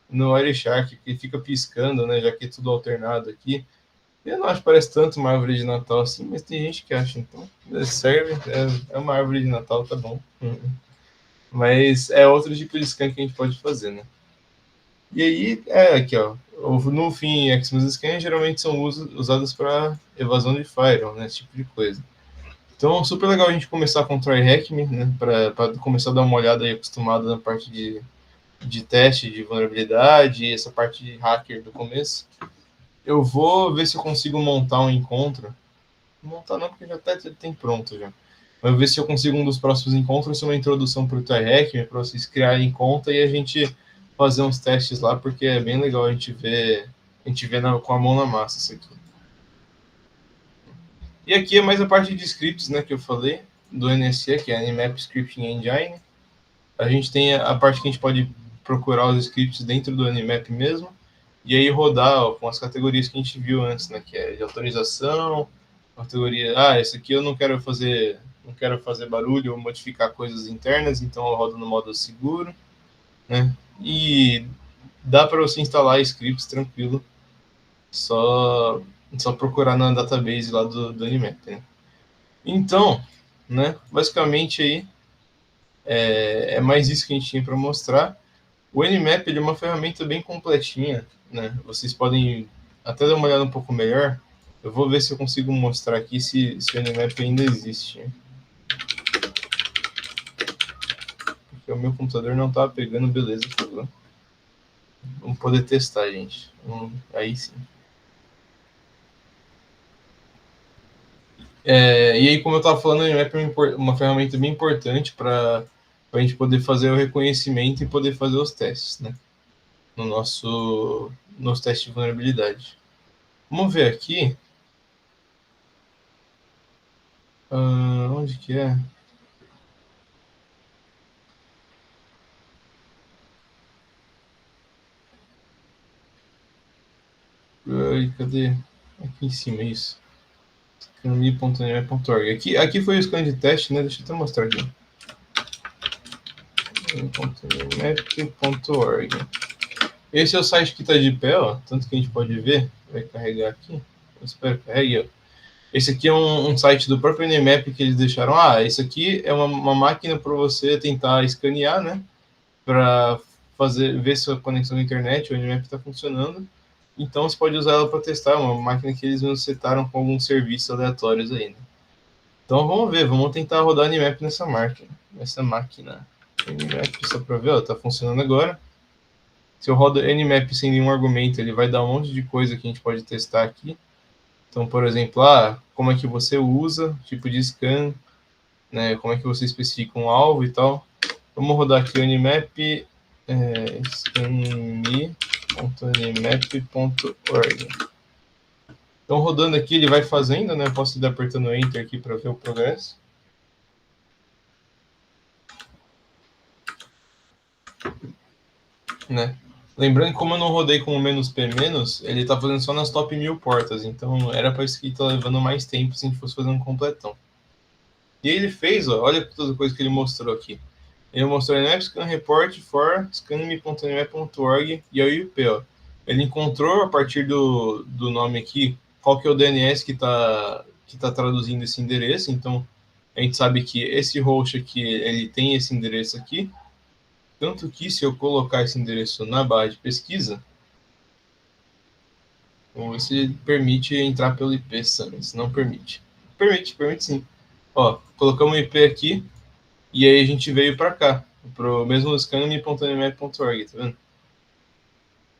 no Wireshark, que fica piscando, né, já que é tudo alternado aqui. Eu não acho que parece tanto uma árvore de Natal assim, mas tem gente que acha, então serve, é uma árvore de Natal, tá bom. Mas é outro tipo de scan que a gente pode fazer, né? E aí, aqui, ó. No fim, Xmas Scan geralmente são usados para evasão de firewall, né? Esse tipo de coisa. Então, super legal a gente começar com o TryHackMe, né? Para começar a dar uma olhada aí, acostumado na parte de teste de vulnerabilidade, essa parte de hacker do começo. Eu vou ver se eu consigo montar um encontro. Montar não, porque já até tem pronto já. Mas ver se eu consigo um dos próximos encontros, uma introdução para o TryHackMe, para vocês criarem conta e a gente fazer uns testes lá, porque é bem legal a gente vê com a mão na massa isso aqui. E aqui é mais a parte de scripts, né, que eu falei, do NSE, que é Nmap Scripting Engine. A gente tem a parte que a gente pode procurar os scripts dentro do Nmap mesmo, e aí rodar com as categorias que a gente viu antes, né, que é de autorização, categoria, esse aqui eu não quero fazer barulho ou modificar coisas internas, então eu rodo no modo seguro, né? E dá para você instalar scripts tranquilo, só só procurar na database lá do Nmap, né? Então, né, basicamente aí é mais isso que a gente tinha para mostrar. O Nmap ele é uma ferramenta bem completinha, né? Vocês podem até dar uma olhada um pouco melhor. Eu vou ver se eu consigo mostrar aqui se o Nmap ainda existe. Né? Porque o meu computador não estava pegando, beleza. Vamos poder testar, gente. Aí sim. E aí, como eu estava falando, o Nmap é uma ferramenta bem importante para a gente poder fazer o reconhecimento e poder fazer os testes, né? No nosso teste de vulnerabilidade. Vamos ver aqui. Onde que é? Ai, cadê? Aqui em cima, isso. scanme.nme.org. Aqui foi o scan de teste, né? Deixa eu até mostrar aqui. scanme.nme.org. Esse é o site que está de pé, ó. Tanto que a gente pode ver. Vai carregar aqui. Eu espero que carregue, ó. Esse aqui é um site do próprio Nmap que eles deixaram. Isso aqui é uma máquina para você tentar escanear, né? Para ver se a conexão à internet, o Nmap está funcionando. Então você pode usar ela para testar. Uma máquina que eles nos setaram com alguns serviços aleatórios aí, né? Então vamos ver, vamos tentar rodar Nmap nessa máquina. Nmap, só para ver, ó, tá funcionando agora. Se eu rodo Nmap sem nenhum argumento, ele vai dar um monte de coisa que a gente pode testar aqui. Então, por exemplo, como é que você usa, tipo de scan, né, como é que você especifica um alvo e tal. Vamos rodar aqui o Nmap, scanme.nmap.org. Então, rodando aqui, ele vai fazendo, né? Eu posso ir apertando Enter aqui para ver o progresso. Né? Lembrando que como eu não rodei com o "-p-", ele tá fazendo só nas top 1000 portas, então era para isso que tá levando mais tempo se a gente fosse fazer um completão. E aí ele fez, ó, olha toda coisa que ele mostrou aqui. Ele mostrou Nmap Scan Report for scanme.nmap.org e a IP, ó. Ele encontrou a partir do nome aqui qual que é o DNS que tá traduzindo esse endereço, então a gente sabe que esse host aqui, ele tem esse endereço aqui. Tanto que se eu colocar esse endereço na barra de pesquisa, vamos ver se ele permite entrar pelo IP, se não permite. Permite sim. Ó, colocamos o IP aqui e aí a gente veio para cá, pro mesmo scanme.nmap.org, tá vendo?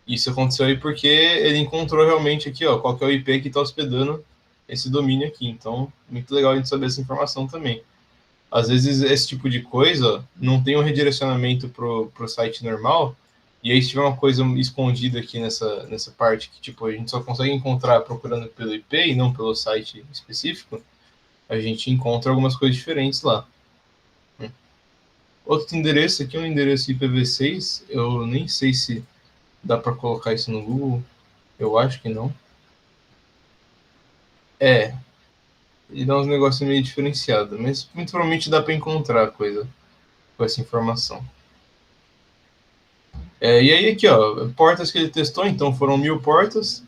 Isso aconteceu aí porque ele encontrou realmente aqui, ó, qual que é o IP que está hospedando esse domínio aqui. Então, muito legal a gente saber essa informação também. Às vezes esse tipo de coisa não tem um redirecionamento pro site normal, e aí se tiver uma coisa escondida aqui nessa parte que tipo a gente só consegue encontrar procurando pelo IP e não pelo site específico, a gente encontra algumas coisas diferentes lá. Outro endereço aqui é um endereço IPv6, eu nem sei se dá para colocar isso no Google, eu acho que não. Ele dá uns negócios meio diferenciados, mas muito provavelmente dá para encontrar coisa com essa informação. E aí aqui, ó, portas que ele testou, então foram 1000 portas,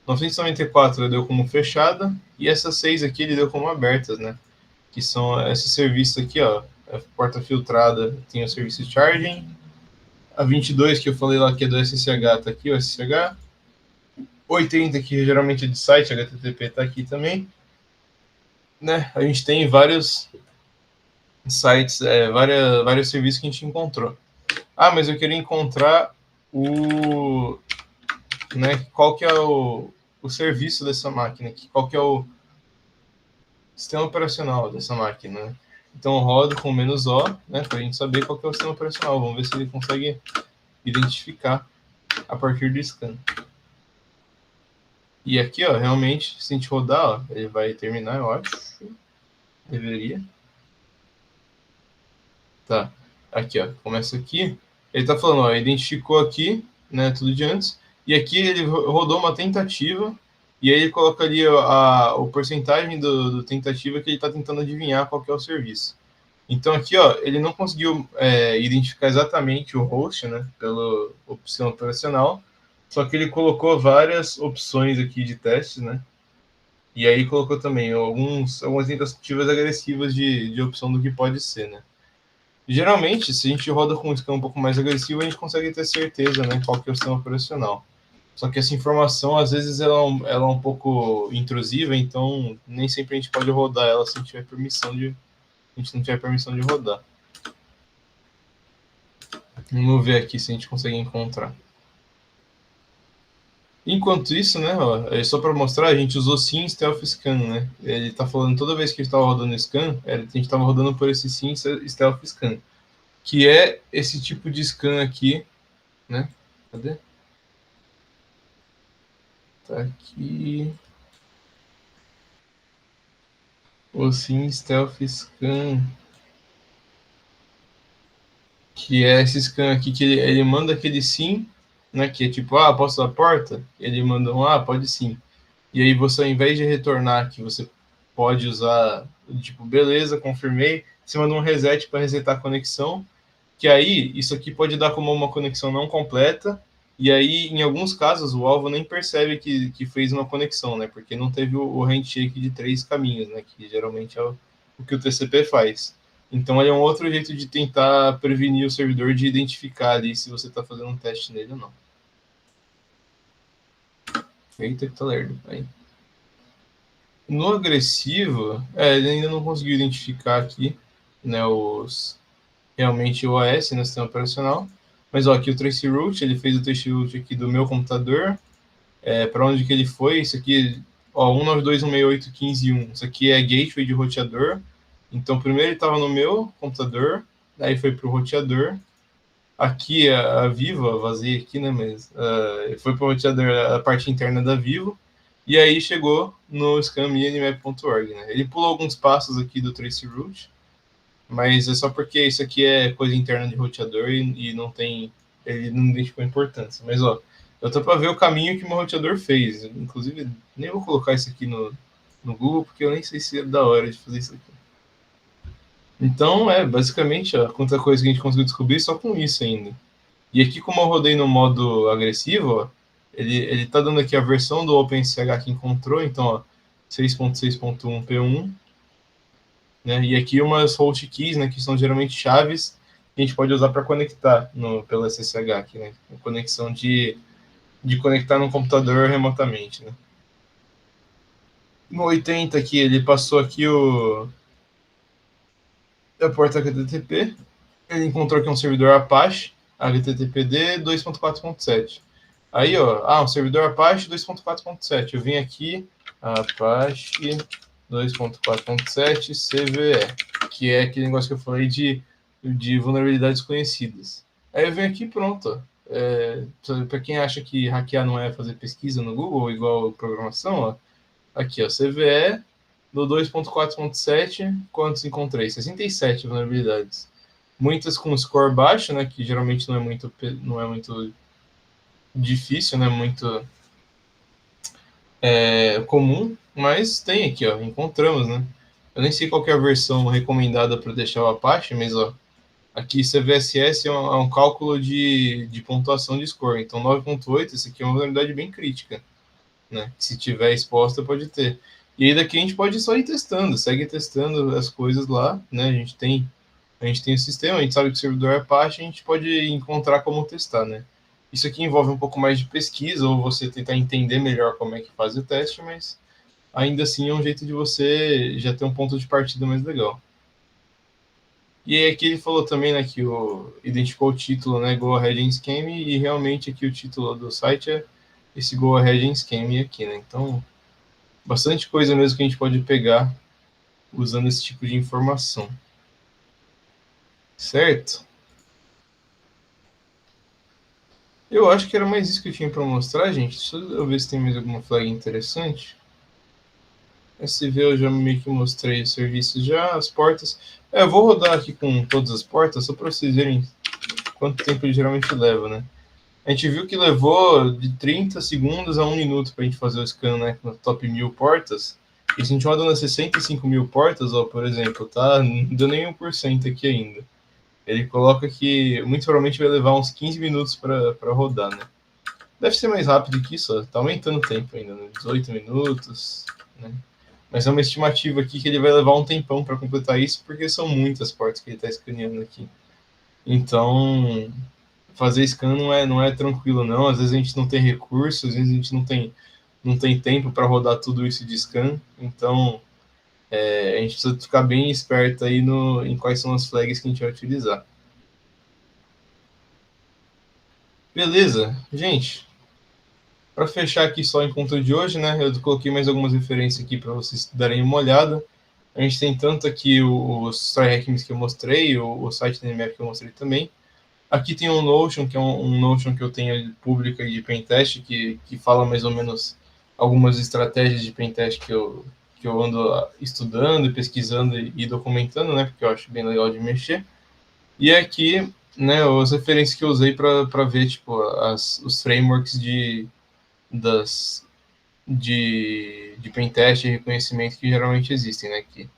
994 ele deu como fechada, e essas 6 aqui ele deu como abertas, né? Que são esses serviços aqui, ó, a porta filtrada tem o serviço charging, a 22 que eu falei lá que é do SSH, tá aqui o SSH, 80 que geralmente é de site, HTTP tá aqui também, né? A gente tem vários sites, vários serviços que a gente encontrou. Mas eu queria encontrar né, qual que é o serviço dessa máquina aqui, qual que é o sistema operacional dessa máquina, né? Então eu rodo com "-o", né, para a gente saber qual que é o sistema operacional. Vamos ver se ele consegue identificar a partir do scan. E aqui, ó, realmente, se a gente rodar, ó, ele vai terminar, eu acho. Deveria. Tá. Aqui, ó, começa aqui. Ele tá falando, ó, identificou aqui, né, tudo de antes. E aqui ele rodou uma tentativa, e aí ele coloca ali o porcentagem do tentativa que ele está tentando adivinhar qual que é o serviço. Então aqui, ó, ele não conseguiu identificar exatamente o host, né, pela opção operacional, só que ele colocou várias opções aqui de testes, né, e aí colocou também algumas tentativas agressivas de opção do que pode ser, né. Geralmente, se a gente roda com um scan um pouco mais agressivo, a gente consegue ter certeza, né, qual que é o sistema operacional. Só que essa informação, às vezes, ela é um pouco intrusiva, então nem sempre a gente pode rodar ela se a gente tiver a gente não tiver permissão de rodar. Vamos ver aqui se a gente consegue encontrar. Enquanto isso, né, ó, só para mostrar, a gente usou sim Stealth Scan, né? Ele tá falando toda vez que a gente estava rodando scan, a gente estava rodando por esse sim Stealth Scan, que é esse tipo de scan aqui, né? Cadê? Tá aqui. O sim Stealth Scan, que é esse scan aqui que ele manda aquele sim, né? Que é tipo, posso dar a porta? Ele manda pode sim. E aí você, ao invés de retornar que você pode usar, tipo, beleza, confirmei, você manda um reset para resetar a conexão, que aí isso aqui pode dar como uma conexão não completa, e aí em alguns casos o alvo nem percebe que fez uma conexão, né? Porque não teve o handshake de 3 caminhos, né? Que geralmente é o que o TCP faz. Então ele é um outro jeito de tentar prevenir o servidor de identificar ali se você está fazendo um teste nele ou não. Eita, que tá lerdo. Aí. No agressivo, ele ainda não conseguiu identificar aqui, né, realmente o OS, no sistema operacional. Mas ó, aqui o traceroute, ele fez o traceroute aqui do meu computador. Para onde que ele foi? Isso aqui, ó, 192.168.15.1. Isso aqui é gateway de roteador. Então, primeiro ele estava no meu computador, daí foi para o roteador. Aqui a Vivo, vazei aqui, né? Mas foi para o roteador a parte interna da Vivo. E aí chegou no scanminmap.org, né? Ele pulou alguns passos aqui do traceroute, mas é só porque isso aqui é coisa interna de roteador e não tem, ele não identificou importância. Mas ó, eu tô para ver o caminho que o meu roteador fez. Inclusive, nem vou colocar isso aqui no Google, porque eu nem sei se é da hora de fazer isso aqui. Então, basicamente, ó, quanta coisa que a gente conseguiu descobrir só com isso ainda. E aqui, como eu rodei no modo agressivo, ó, ele tá dando aqui a versão do OpenSCH que encontrou, então, ó, 6.6.1p1, né? E aqui umas host keys, né, que são geralmente chaves que a gente pode usar para conectar pelo SSH aqui, né? A conexão de conectar no computador remotamente, né? No 80 aqui, ele passou aqui a porta HTTP, ele encontrou aqui um servidor Apache, HTTPD 2.4.7. Aí, ó, um servidor Apache 2.4.7. Eu vim aqui, Apache 2.4.7 CVE, que é aquele negócio que eu falei de vulnerabilidades conhecidas. Aí eu venho aqui pronto. Para quem acha que hackear não é fazer pesquisa no Google, igual programação, ó, aqui, ó, CVE do 2.4.7, quantos encontrei? 67 vulnerabilidades. Muitas com score baixo, né, que geralmente não é muito difícil, né, muito comum, mas tem aqui, ó, encontramos, né. Eu nem sei qual é a versão recomendada para deixar o Apache, mas ó, aqui CVSS é um cálculo de pontuação de score, então 9.8, isso aqui é uma vulnerabilidade bem crítica, né, se tiver exposta pode ter. E aí daqui a gente pode só ir testando, segue testando as coisas lá, né, a gente tem o sistema, a gente sabe que o servidor é Apache, a gente pode encontrar como testar, né. Isso aqui envolve um pouco mais de pesquisa, ou você tentar entender melhor como é que faz o teste, mas ainda assim é um jeito de você já ter um ponto de partida mais legal. E aí aqui ele falou também, né, que identificou o título, né, Go Ahead and Scam, e realmente aqui o título do site é esse Go Ahead and Scam aqui, né. Então, bastante coisa mesmo que a gente pode pegar usando esse tipo de informação. Certo? Eu acho que era mais isso que eu tinha para mostrar, gente. Deixa eu ver se tem mais alguma flag interessante. SV eu já meio que mostrei os serviços já, as portas. Eu vou rodar aqui com todas as portas, só para vocês verem quanto tempo ele geralmente leva, né? A gente viu que levou de 30 segundos a 1 minuto para a gente fazer o scan, né? No top 1000 portas. E se a gente roda nas 65 mil portas, ó, por exemplo, tá? Não deu nem 1% aqui ainda. Ele coloca que muito provavelmente vai levar uns 15 minutos para rodar, né? Deve ser mais rápido que isso, ó. Tá aumentando o tempo ainda, né? 18 minutos, né? Mas é uma estimativa aqui que ele vai levar um tempão para completar isso, porque são muitas portas que ele está escaneando aqui. Então, fazer scan não é tranquilo, não. Às vezes a gente não tem recursos, às vezes a gente não tem tempo para rodar tudo isso de scan. Então, a gente precisa ficar bem esperto aí em quais são as flags que a gente vai utilizar. Beleza, gente. Para fechar aqui só o encontro de hoje, né? Eu coloquei mais algumas referências aqui para vocês darem uma olhada. A gente tem tanto aqui os tryhackings que eu mostrei, o site da NMAP que eu mostrei também. Aqui tem um Notion, que é um Notion que eu tenho público de pentest, que fala mais ou menos algumas estratégias de pentest que eu ando estudando, pesquisando e documentando, né? Porque eu acho bem legal de mexer. E aqui, né, as referências que eu usei para ver, tipo, os frameworks das de pentest e reconhecimento que geralmente existem, né? Que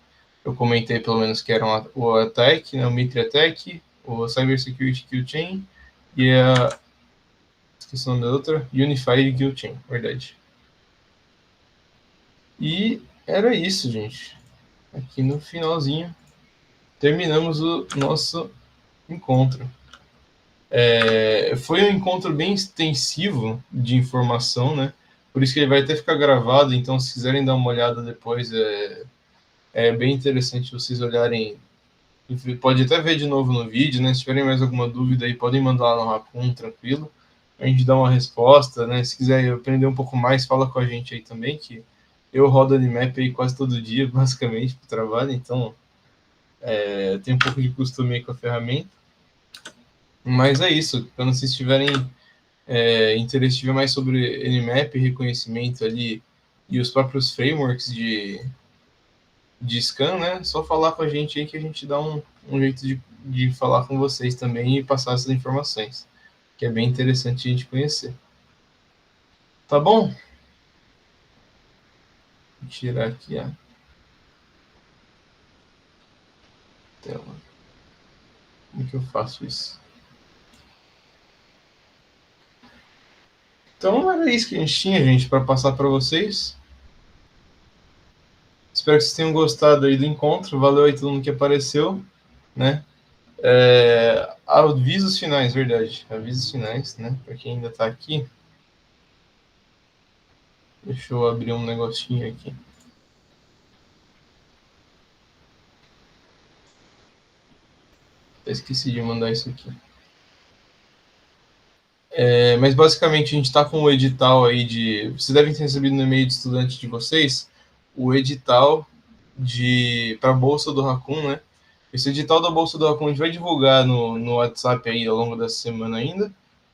eu comentei pelo menos que eram o Attack, né, o Mitre Attack, o Cybersecurity Kill Chain e a... esqueci o nome da outra, Unified Kill Chain, verdade. E era isso, gente. Aqui no finalzinho, terminamos o nosso encontro. Foi um encontro bem extensivo de informação, né? Por isso que ele vai até ficar gravado, então se quiserem dar uma olhada depois, é bem interessante vocês olharem. Pode até ver de novo no vídeo, né? Se tiverem mais alguma dúvida aí, podem mandar lá no Raccoon, tranquilo. A gente dá uma resposta, né? Se quiser aprender um pouco mais, fala com a gente aí também, que eu rodo Animap aí quase todo dia, basicamente, para o trabalho, então tem um pouco de costume aí com a ferramenta. Mas é isso. Quando vocês tiverem interesse, tiver mais sobre Nmap, reconhecimento ali e os próprios frameworks de scan, né? Só falar com a gente aí que a gente dá um jeito de falar com vocês também e passar essas informações, que é bem interessante a gente conhecer. Tá bom? Vou tirar aqui a tela. Como que eu faço isso? Então era isso que a gente tinha, gente, para passar para vocês. Espero que vocês tenham gostado aí do encontro. Valeu aí todo mundo que apareceu, né? Avisos finais, verdade. Avisos finais, né? Para quem ainda está aqui. Deixa eu abrir um negocinho aqui. Esqueci de mandar isso aqui. Mas basicamente a gente está com o edital aí de... Vocês devem ter recebido no e-mail de estudante de vocês o edital para a Bolsa do Raccoon, né? Esse edital da Bolsa do Raccoon a gente vai divulgar no WhatsApp aí ao longo dessa semana ainda.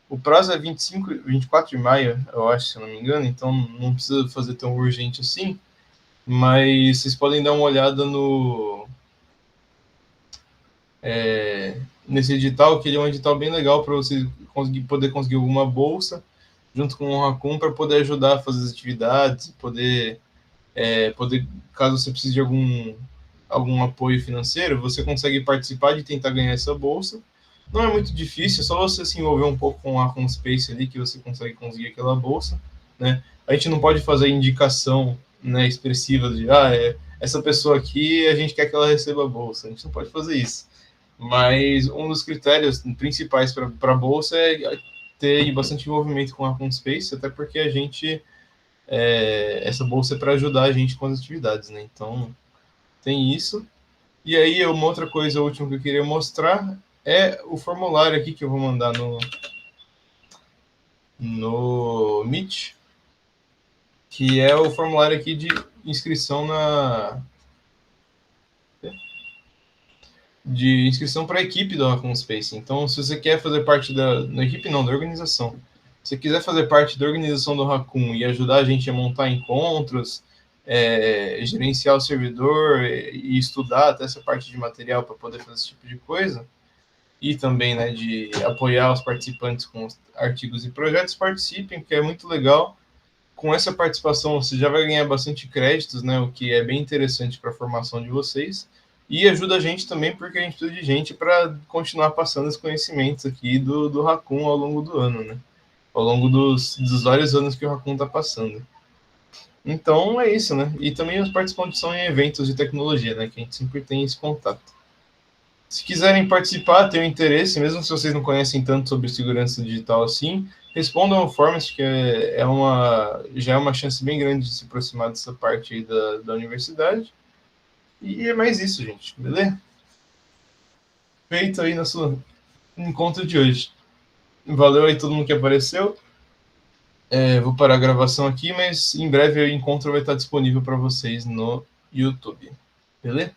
O prazo é 24 de maio, eu acho, se eu não me engano, então não precisa fazer tão urgente assim. Mas vocês podem dar uma olhada nesse edital, que ele é um edital bem legal para você poder conseguir alguma bolsa junto com o Raccoon para poder ajudar a fazer as atividades, poder, caso você precise de algum apoio financeiro, você consegue participar de tentar ganhar essa bolsa. Não é muito difícil, é só você se envolver um pouco com a Raccoon Space ali que você conseguir aquela bolsa, né? A gente não pode fazer indicação, né, expressiva de essa pessoa aqui a gente quer que ela receba a bolsa. A gente não pode fazer isso. Mas um dos critérios principais para a bolsa é ter bastante envolvimento com a Raccoon Space, até porque a gente essa bolsa é para ajudar a gente com as atividades, né? Então tem isso. E aí uma outra coisa última que eu queria mostrar é o formulário aqui que eu vou mandar no Meet, que é o formulário aqui de inscrição para a equipe do Raccoon Space. Então, se você quer fazer parte da equipe, não, da organização. Se você quiser fazer parte da organização do Raccoon e ajudar a gente a montar encontros, gerenciar o servidor e estudar até essa parte de material para poder fazer esse tipo de coisa, e também, né, de apoiar os participantes com artigos e projetos, participem, porque é muito legal. Com essa participação, você já vai ganhar bastante créditos, né, o que é bem interessante para a formação de vocês. E ajuda a gente também, porque a gente precisa de gente para continuar passando os conhecimentos aqui do Raccoon ao longo do ano, né? Ao longo dos vários anos que o Raccoon está passando. Então é isso, né? E também os participantes são em eventos de tecnologia, né? Que a gente sempre tem esse contato. Se quiserem participar, tenham interesse, mesmo se vocês não conhecem tanto sobre segurança digital assim, respondam ao Forms, que já é uma chance bem grande de se aproximar dessa parte aí da universidade. E é mais isso, gente, beleza? Feito aí nosso encontro de hoje. Valeu aí todo mundo que apareceu. Vou parar a gravação aqui, mas em breve o encontro vai estar disponível para vocês no YouTube. Beleza?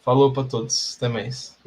Falou para todos. Até mais.